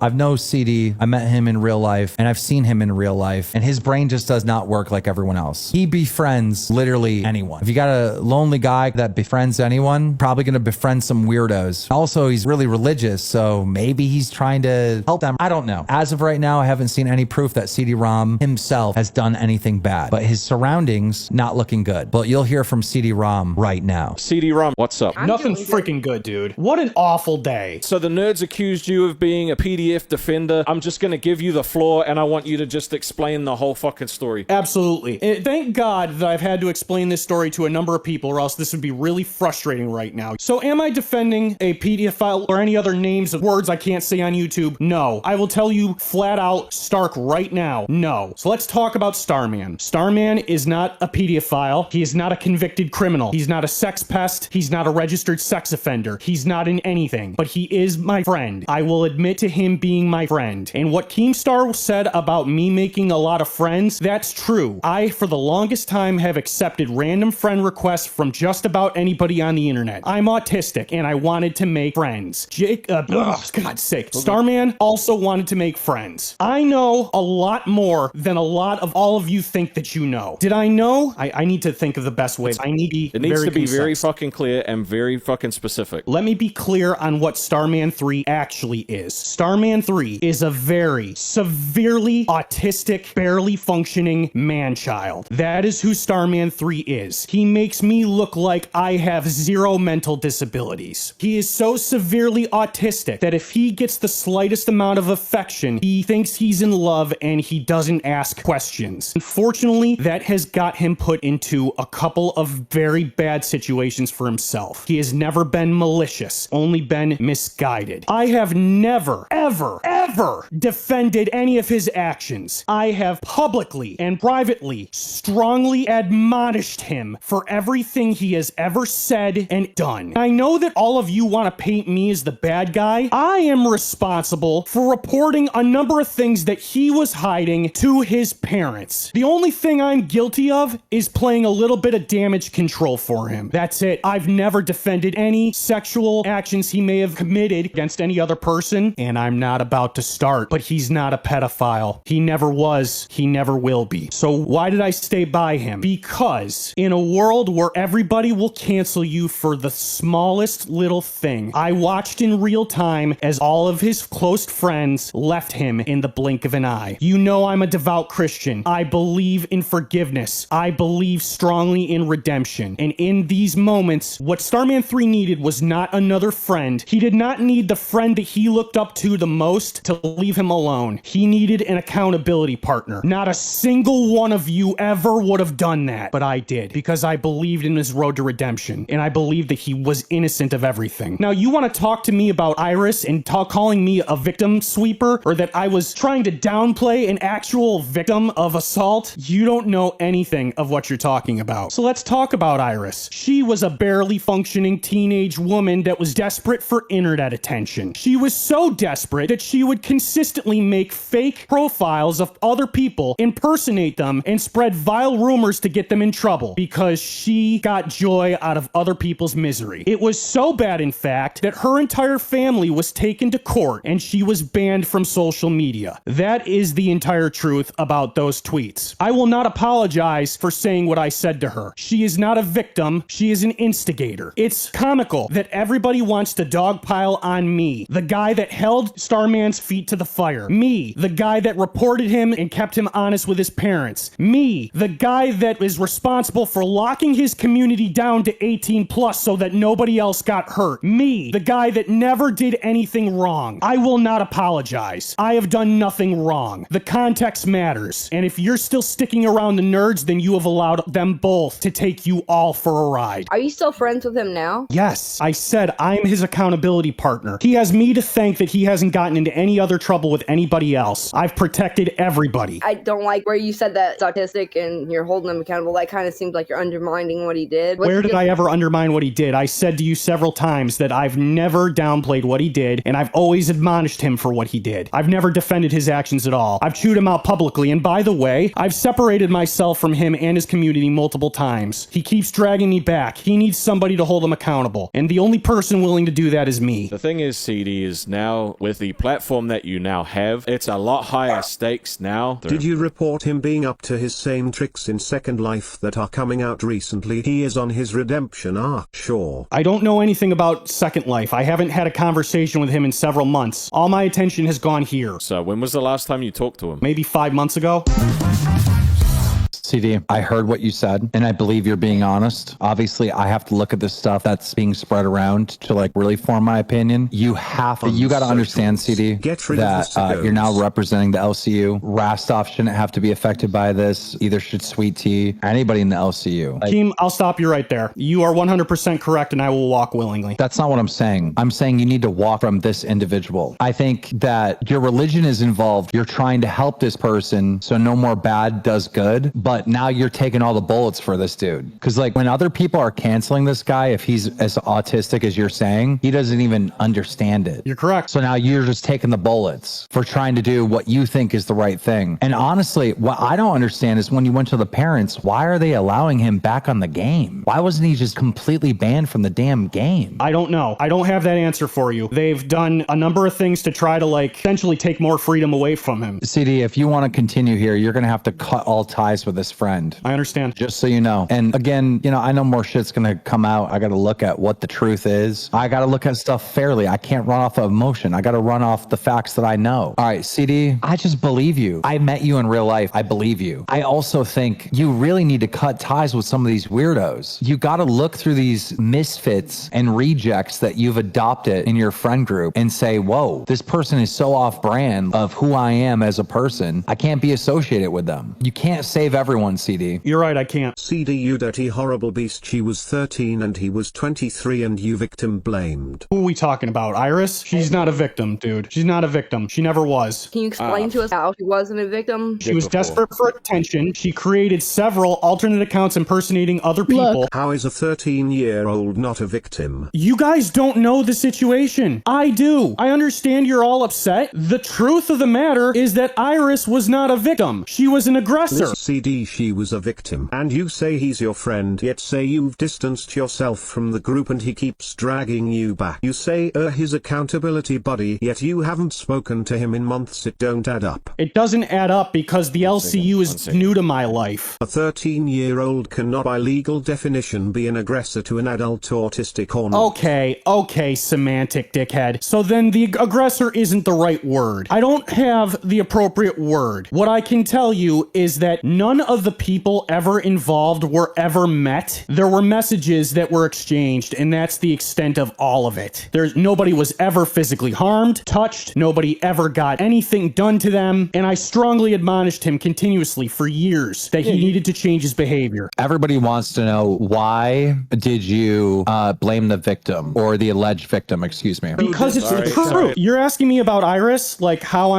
I've known CD. I met him in real life and I've seen him in real life, and his brain just does not work like everyone else. He befriends literally anyone. If you got a lonely guy that befriends anyone, probably going to befriend some weirdos. Also, he's really religious, so maybe he's trying to help them. I don't know. As of right now, I haven't seen any proof that CD-ROM himself has done anything bad, but his surroundings not looking good. But you'll hear from CD-ROM right now. CD-ROM, what's up? Nothing freaking good, dude. What an awful day. So the nerds accused you of being a PDF defender. I'm just gonna give you the floor and I want you to just explain the whole fucking story. Absolutely. And thank God that I've had to explain this story to a number of people, or else this would be really frustrating right now. So am I defending a PDF file or any other names of words I can't say on YouTube? No. I will tell you flat out, stark right now, no. So let's talk about Starman. Starman is not a PDF file. He is not a convicted criminal. He's not a sex pest. He's not a registered sex offender. He's not in anything, but he is my friend. I will admit to him being my friend. And what Keemstar said about me making a lot of friends, that's true. I, for the longest time, have accepted random friend requests from just about anybody on the internet. I'm autistic and I wanted to make friends. God's sake. Starman also wanted to make friends. I know a lot more than a lot of all of you think that you know. Did I know? I need to think of the best way. I need to be It needs to be concise. very fucking clear and very fucking specific. Let me be clear on what Starman 3 actually is. Starman 3 is a very severely autistic, barely functioning man-child. That is who Starman 3 is. He makes me look like I have zero mental disabilities. He is so severely autistic that if he gets the slightest amount of affection, he thinks he's in love and he doesn't ask questions. Unfortunately, that has got him put into a couple of very bad situations for himself. He has never been malicious, only been misguided. I have never, ever defended any of his actions. I have publicly and privately strongly admonished him for everything he has ever said and done. I know that all of you want to paint me as the bad guy. I am responsible for reporting a number of things that he was hiding to his parents. The only thing I'm guilty of is playing a little bit of damage control for him. That's it. I've never defended any sexual actions he may have committed against any other person, and I'm not about to start. But he's not a pedophile. He never was. He never will be. So why did I stay by him? Because in a world where everybody will cancel you for the smallest little thing, I watched in real time as all of his close friends left him in the blink of an eye. You know I'm a devout Christian. I believe in forgiveness. I believe strongly in redemption. And in these moments, what Starman 3 needed was not another friend. He did not need the friend that he looked up to the most to leave him alone. He needed an accountability partner. Not a single one of you ever would have done that, but I did, because I believed in his road to redemption, and I believed that he was innocent of everything. Now, you want to talk to me about Iris and calling me a victim sweeper, or that I was trying to downplay an actual victim of assault? You don't know anything of what you're talking about. So let's talk about Iris. She was a barely functioning teenage woman that was desperate for internet attention. She was so desperate that she would consistently make fake profiles of other people, impersonate them, and spread vile rumors to get them in trouble, because she got joy out of other people's misery. It was so bad, in fact, that her entire family was taken to court and she was banned from social media. That is the entire truth about those tweets. I will not apologize for saying what I said to her. She is not a victim. She is an instigator. It's comical that everybody wants to dogpile on me, the guy that held Starman's feet to the fire. Me, the guy that reported him and kept him honest with his parents. Me, the guy that is responsible for locking his community down to 18 plus so that nobody else got hurt. Me, the guy that never did anything wrong. I will not apologize. I have done nothing wrong. The context matters. And if you're still sticking around the nerds, then you have allowed them both to take you all for a ride. Are you still friends with him now? Yes, I said I'm his accountability partner. He has me to thank that he hasn't gotten into any other trouble with anybody else. I've protected everybody. I don't like where you said that it's autistic and you're holding him accountable. That kind of seems like you're undermining what he did. Where did I ever undermine what he did? I said to you several times that I've never downplayed what he did, and I've always admonished him for what he did. I've never defended his actions at all. I've chewed him out publicly, and by the way, I've separated myself from him and his community multiple times. He keeps dragging me back. He needs somebody to hold him accountable, and the only person willing to do that is me. The thing is, CD is now with the the platform that you now have, it's a lot higher stakes now. Did you report him being up to his same tricks in Second Life that are coming out recently? He is on his redemption arc, sure. I don't know anything about Second Life. I haven't had a conversation with him in several months. All my attention has gone here. So when was the last time you talked to him? Maybe 5 months ago. CD, I heard what you said, and I believe you're being honest. Obviously, I have to look at this stuff that's being spread around to like really form my opinion. You got to understand, CD, that you're now representing the LCU. Rastov shouldn't have to be affected by this. Either should Sweet Tea, anybody in the LCU. Team, I'll stop you right there. You are 100% correct, and I will walk willingly. That's not what I'm saying. I'm saying you need to walk from this individual. I think that your religion is involved. You're trying to help this person so no more bad does good, but now you're taking all the bullets for this dude. Because like when other people are canceling this guy, if he's as autistic as you're saying, he doesn't even understand it. You're correct. So now you're just taking the bullets for trying to do what you think is the right thing. And honestly, what I don't understand is when you went to the parents, why are they allowing him back on the game? Why wasn't he just completely banned from the damn game? I don't know. I don't have that answer for you. They've done a number of things to try to like essentially take more freedom away from him. CD, if you want to continue here, you're going to have to cut all ties with this friend. I understand. Just so you know. And again, you know, I know more shit's going to come out. I got to look at what the truth is. I got to look at stuff fairly. I can't run off of emotion. I got to run off the facts that I know. All right, CD, I just believe you. I met you in real life. I believe you. I also think you really need to cut ties with some of these weirdos. You got to look through these misfits and rejects that you've adopted in your friend group and say, whoa, this person is so off brand of who I am as a person. I can't be associated with them. You can't save everyone, CD. You're right, I can't. CD, you dirty horrible beast. She was 13 and he was 23 and you victim blamed. Who are we talking about? Iris? She's not a victim, dude. She's not a victim. She never was. Can you explain to us how she wasn't a victim? She was desperate for attention. She created several alternate accounts impersonating other people. How is a 13-year-old not a victim? You guys don't know the situation. I do. I understand you're all upset. The truth of the matter is that Iris was not a victim. She was an aggressor. CD, she was a victim. And you say he's your friend, yet say you've distanced yourself from the group and he keeps dragging you back. You say his accountability buddy, yet you haven't spoken to him in months. It don't add up. It doesn't add up because the LCU is new to my life. A 13-year-old cannot by legal definition be an aggressor to an adult autistic or not. Okay, semantic dickhead. So then the aggressor isn't the right word. I don't have the appropriate word. What I can tell you is that none of the people ever involved were ever met. There were messages that were exchanged, and that's the extent of all of it. Nobody was ever physically harmed, touched, nobody ever got anything done to them, and I strongly admonished him continuously for years that he needed to change his behavior. Everybody wants to know, why did you blame the victim or the alleged victim, excuse me? Because it's the truth. You're asking me about Iris, like how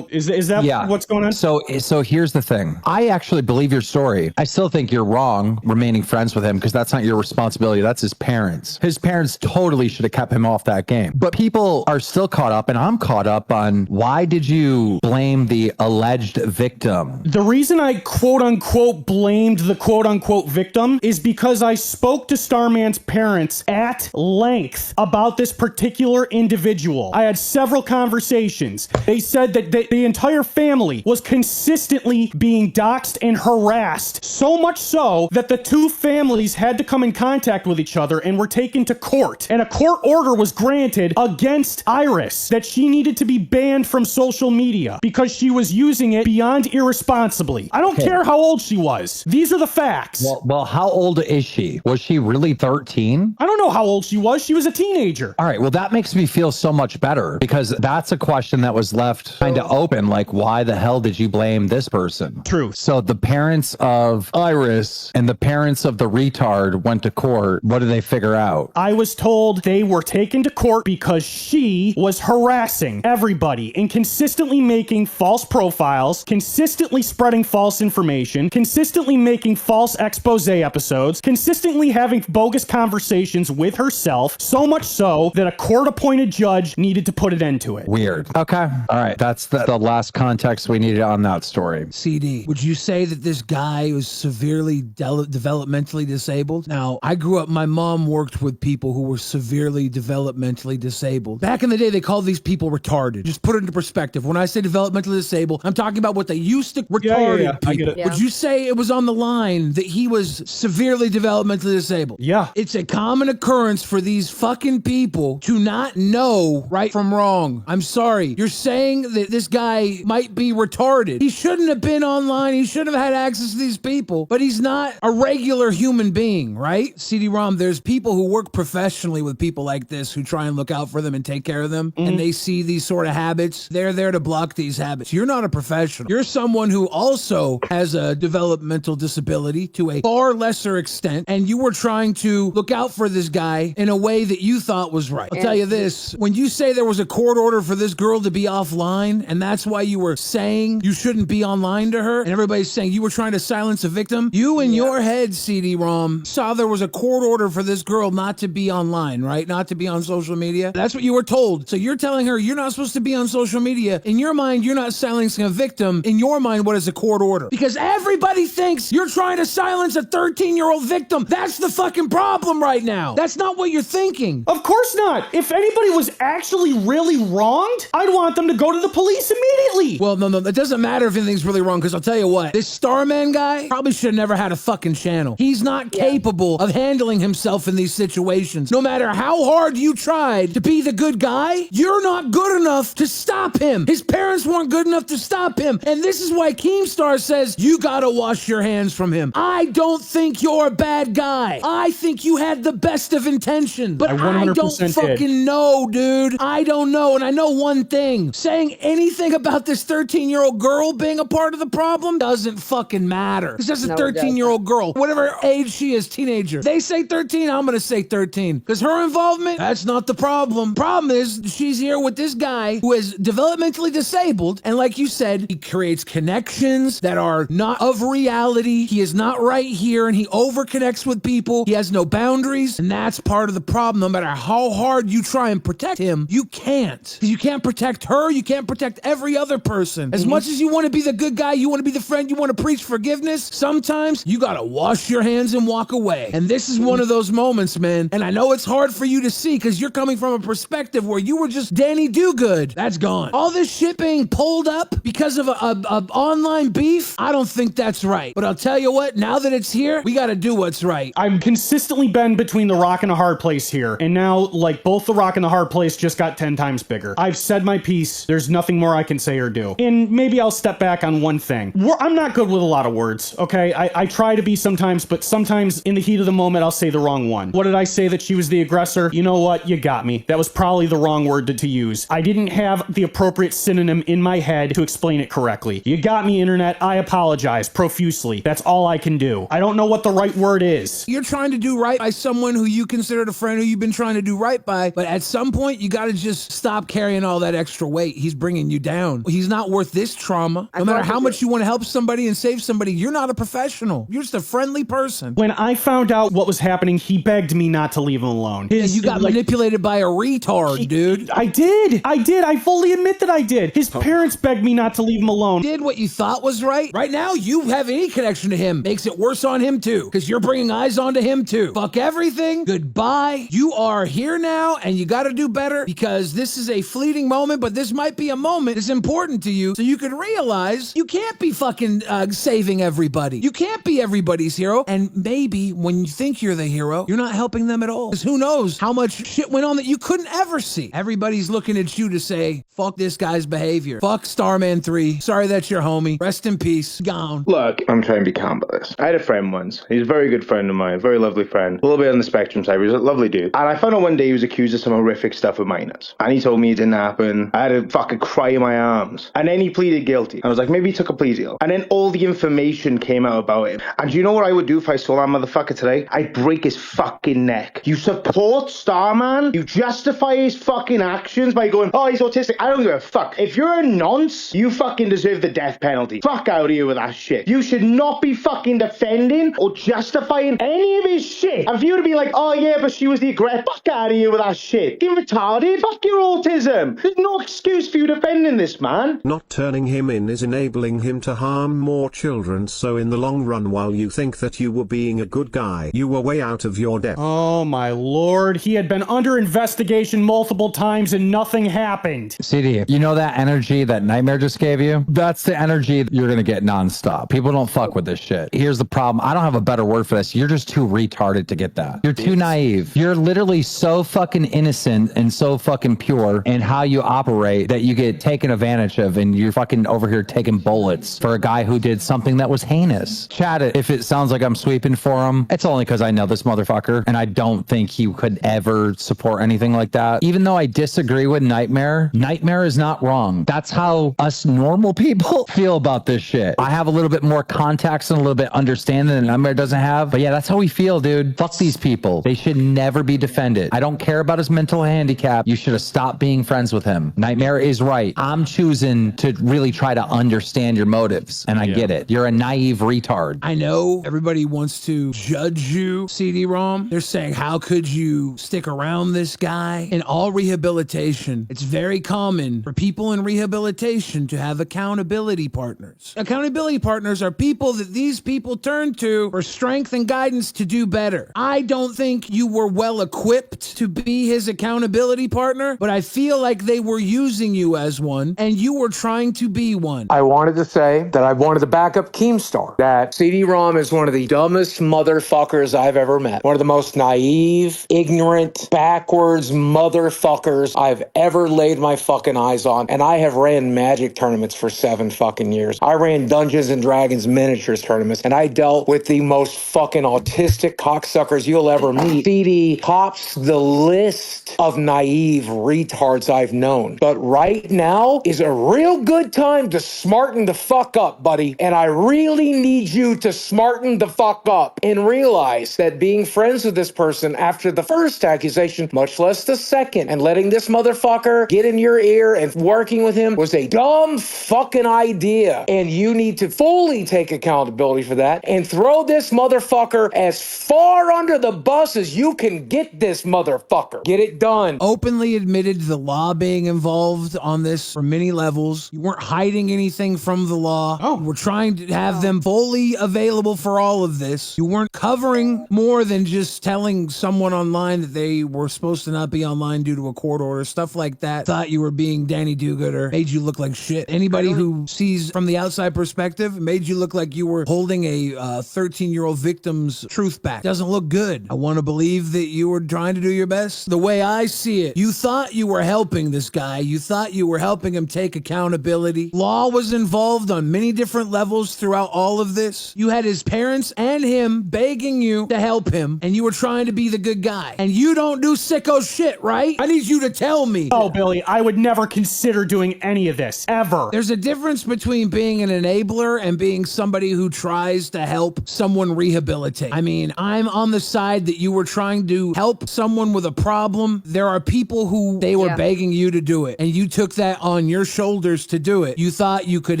is that what's going on? So here's the thing. I actually believe your story. I still think you're wrong remaining friends with him because that's not your responsibility. That's his parents. His parents totally should have kept him off that game. But people are still caught up, and I'm caught up on, why did you blame the alleged victim? The reason I quote unquote blamed the quote unquote victim is because I spoke to Starman's parents at length about this particular individual. I had several conversations. They said that the entire family was consistently being doxxed and harassed, so much so that the two families had to come in contact with each other and were taken to court. And a court order was granted against Iris that she needed to be banned from social media because she was using it beyond irresponsibly. I don't care how old she was. These are the facts. Well, how old is she? Was she really 13? I don't know how old she was. She was a teenager. All right. Well, that makes me feel so much better because that's a question that was left kind of open. Like, why the hell did you blame this person? Truth. So the parents of Iris and the parents of the retard went to court. What did they figure out? I was told they were taken to court because she was harassing everybody and consistently making false profiles, consistently spreading false information, consistently making false expose episodes, consistently having bogus conversations with herself, so much so that a court-appointed judge needed to put an end to it. Weird. Okay. All right. That's the last context we needed on that story. CD, would you say that this guy was severely developmentally disabled? Now, I grew up, my mom worked with people who were severely developmentally disabled. Back in the day, they called these people retarded. Just put it into perspective. When I say developmentally disabled, I'm talking about what they used to retarded people. I get it. Yeah. Would you say it was on the line that he was severely developmentally disabled? Yeah. It's a common occurrence for these fucking people to not know right from wrong. I'm sorry. You're saying that this guy might be retarded. He shouldn't have been online. He shouldn't have had access to these people, but he's not a regular human being, right? CD-ROM, there's people who work professionally with people like this who try and look out for them and take care of them, and they see these sort of habits. They're there to block these habits. You're not a professional. You're someone who also has a developmental disability to a far lesser extent, and you were trying to look out for this guy in a way that you thought was right. I'll tell you this, when you say there was a court order for this girl to be offline, and that's why you were saying you shouldn't be online to her, and everybody's saying you were trying to silence a victim, you in your head, CD-ROM, saw there was a court order for this girl not to be online, right? Not to be on social media. That's what you were told. So you're telling her you're not supposed to be on social media. In your mind, you're not silencing a victim. In your mind, what is a court order? Because everybody thinks you're trying to silence a 13-year-old victim. That's the fucking problem right now. That's not what you're thinking. Of course not. If anybody was actually really wronged, I'd want them to go to the police immediately. Well, no, it doesn't matter if anything's really wrong, because I'll tell you what, this Starman guy probably should have never had a fucking channel. He's not capable of handling himself in these situations. No matter how hard you tried to be the good guy, you're not good enough to stop him. His parents weren't good enough to stop him. And this is why Keemstar says, you gotta wash your hands from him. I don't think you're a bad guy. I think you had the best of intentions. But I don't fucking know, dude. I don't know. And I know one thing. Saying anything about this 13-year-old girl being a part of the problem doesn't fucking matter. It's just a 13-year-old girl. Whatever age she is, teenager. They say 13, I'm gonna say 13. Because her involvement, that's not the problem. Problem is, she's here with this guy who is developmentally disabled, and like you said, he creates connections that are not of reality. He is not right here, and he overconnects with people. He has no boundaries, and that's part of the problem. No matter how hard you try and protect him, you can't. Because you can't protect her, you can't protect every other person. As much as you want to be the good guy, you want to be the friend, you want to preach forgiveness, sometimes you gotta wash your hands and walk away. And this is one of those moments, man. And I know it's hard for you to see because you're coming from a perspective where you were just Danny Do-Good. That's gone. All this shit being pulled up because of a online beef, I don't think that's right. But I'll tell you what, now that it's here, we gotta do what's right. I've consistently been between the rock and a hard place here. And now, like, both the rock and the hard place just got 10 times bigger. I've said my piece. There's nothing more I can say or do. And maybe I'll step back on one thing. I'm not good with a lot of words, okay? I try to be sometimes, but sometimes in the heat of the moment, I'll say the wrong one. What did I say, that she was the aggressor? You know what? You got me. That was probably the wrong word to use. I didn't have the appropriate synonym in my head to explain it correctly. You got me, internet. I apologize profusely. That's all I can do. I don't know what the right word is. You're trying to do right by someone who you considered a friend who you've been trying to do right by, but at some point, you gotta just stop carrying all that extra weight. He's bringing you down. He's not worth this trauma. No matter how much you want to help somebody and save somebody, you're not a professional. You're just a friendly person. When I found out what was happening, he begged me not to leave him alone. You got manipulated by a retard, dude. I did. I fully admit that I did. His parents begged me not to leave him alone. Did what you thought was right. Right now, you have any connection to him makes it worse on him too, because you're bringing eyes onto him too. Fuck everything. Goodbye. You are here now, and you got to do better, because this is a fleeting moment, but this might be a moment that's important to you, so you can realize you can't be fucking saving everybody. You can't be everybody's hero, and maybe when you think you're the hero, you're not helping them at all. Because who knows how much shit went on that you couldn't ever see. Everybody's looking at you to say, fuck this guy's behavior. Fuck Starman 3. Sorry that's your homie. Rest in peace. Gone. Look, I'm trying to be calm about this. I had a friend once. He's a very good friend of mine, a very lovely friend. A little bit on the spectrum side, but he's a lovely dude. And I found out one day he was accused of some horrific stuff with minors. And he told me it didn't happen. I had to fucking cry in my arms. And then he pleaded guilty. I was like, maybe he took a plea deal. And then all the information came out about him. And do you know what I would do if I saw that motherfucker today? I'd break his fucking neck. You support Starman? You justify his fucking actions by going, oh, he's autistic. I don't give a fuck. If you're a nonce, you fucking deserve the death penalty. Fuck out of here with that shit. You should not be fucking defending or justifying any of his shit. And for you to be like, oh yeah, but she was the aggressor. Fuck out of here with that shit. You're retarded. Fuck your autism. There's no excuse for you defending this man. Not turning him in is enabling him to harm harm more children, so in the long run, while you think that you were being a good guy, you were way out of your depth. Oh my lord, he had been under investigation multiple times and nothing happened. CD, you know that energy that Nightmare just gave you? That's the energy that you're going to get nonstop. People don't fuck with this shit. Here's the problem. I don't have a better word for this. You're just too retarded to get that. You're too naive. You're literally so fucking innocent and so fucking pure in how you operate that you get taken advantage of, and you're fucking over here taking bullets for a guy who did something that was heinous. Chat it. If it sounds like I'm sweeping for him, it's only because I know this motherfucker, and I don't think he could ever support anything like that. Even though I disagree with Nightmare, Nightmare is not wrong. That's how us normal people feel about this shit. I have a little bit more context and a little bit understanding than Nightmare doesn't have, but yeah, that's how we feel, dude. Fuck these people. They should never be defended. I don't care about his mental handicap. You should have stopped being friends with him. Nightmare is right. I'm choosing to really try to understand your motives, and I get it. You're a naive retard. I know everybody wants to judge you, CD-ROM. They're saying, how could you stick around this guy? In all rehabilitation, it's very common for people in rehabilitation to have accountability partners. Accountability partners are people that these people turn to for strength and guidance to do better. I don't think you were well equipped to be his accountability partner, but I feel like they were using you as one, and you were trying to be one. I wanted to say that I wanted to back up Keemstar, that CD-ROM is one of the dumbest motherfuckers I've ever met. One of the most naive, ignorant, backwards motherfuckers I've ever laid my fucking eyes on. And I have ran Magic tournaments for 7 fucking years. I ran Dungeons and Dragons miniatures tournaments, and I dealt with the most fucking autistic cocksuckers you'll ever meet. CD tops the list of naive retards I've known. But right now is a real good time to smarten the fuck up, buddy. And I really need you to smarten the fuck up and realize that being friends with this person after the first accusation, much less the second, and letting this motherfucker get in your ear and working with him was a dumb fucking idea. And you need to fully take accountability for that and throw this motherfucker as far under the bus as you can get this motherfucker. Get it done. Openly admitted the law being involved on this for many levels. You weren't hiding anything from the law. You were trying to have them fully available for all of this. You weren't covering more than just telling someone online that they were supposed to not be online due to a court order, stuff like that. Thought you were being Danny Do-Gooder, made you look like shit. Anybody who sees from the outside perspective made you look like you were holding a 13-year-old victim's truth back. Doesn't look good. I want to believe that you were trying to do your best. The way I see it, you thought you were helping this guy. You thought you were helping him take accountability. Law was involved on many different levels throughout all of this. You had his parents and him begging you to help him, and you were trying to be the good guy. And you don't do sicko shit, right? I need you to tell me. Oh, Billy, I would never consider doing any of this, ever. There's a difference between being an enabler and being somebody who tries to help someone rehabilitate. I mean, I'm on the side that you were trying to help someone with a problem. There are people who they were begging you to do it, and you took that on your shoulders to do it. You thought you could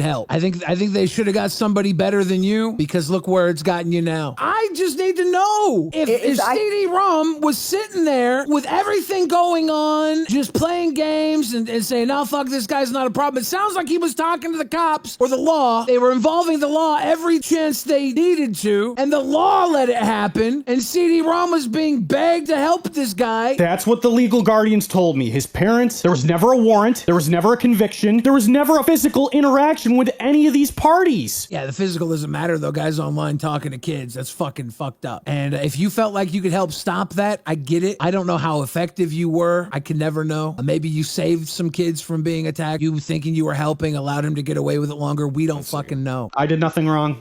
help. I think they should have got somebody better than you, because look where it's gotten you now. I just need to know if CD-ROM was sitting there with everything going on, just playing games and saying, no, fuck, this guy's not a problem. It sounds like he was talking to the cops or the law. They were involving the law every chance they needed to, and the law let it happen, and CD-ROM was being begged to help this guy. That's what the legal guardians told me. His parents, there was never a warrant, there was never a conviction, there was never a physical interaction with any of these parties. Yeah, the physical doesn't matter though. Guys online talking to kids, that's fucking fucked up. And if you felt like you could help stop that, I get it. I don't know how effective you were. I can never know. Maybe you saved some kids from being attacked. You thinking you were helping allowed him to get away with it longer. We don't fucking know. I did nothing wrong.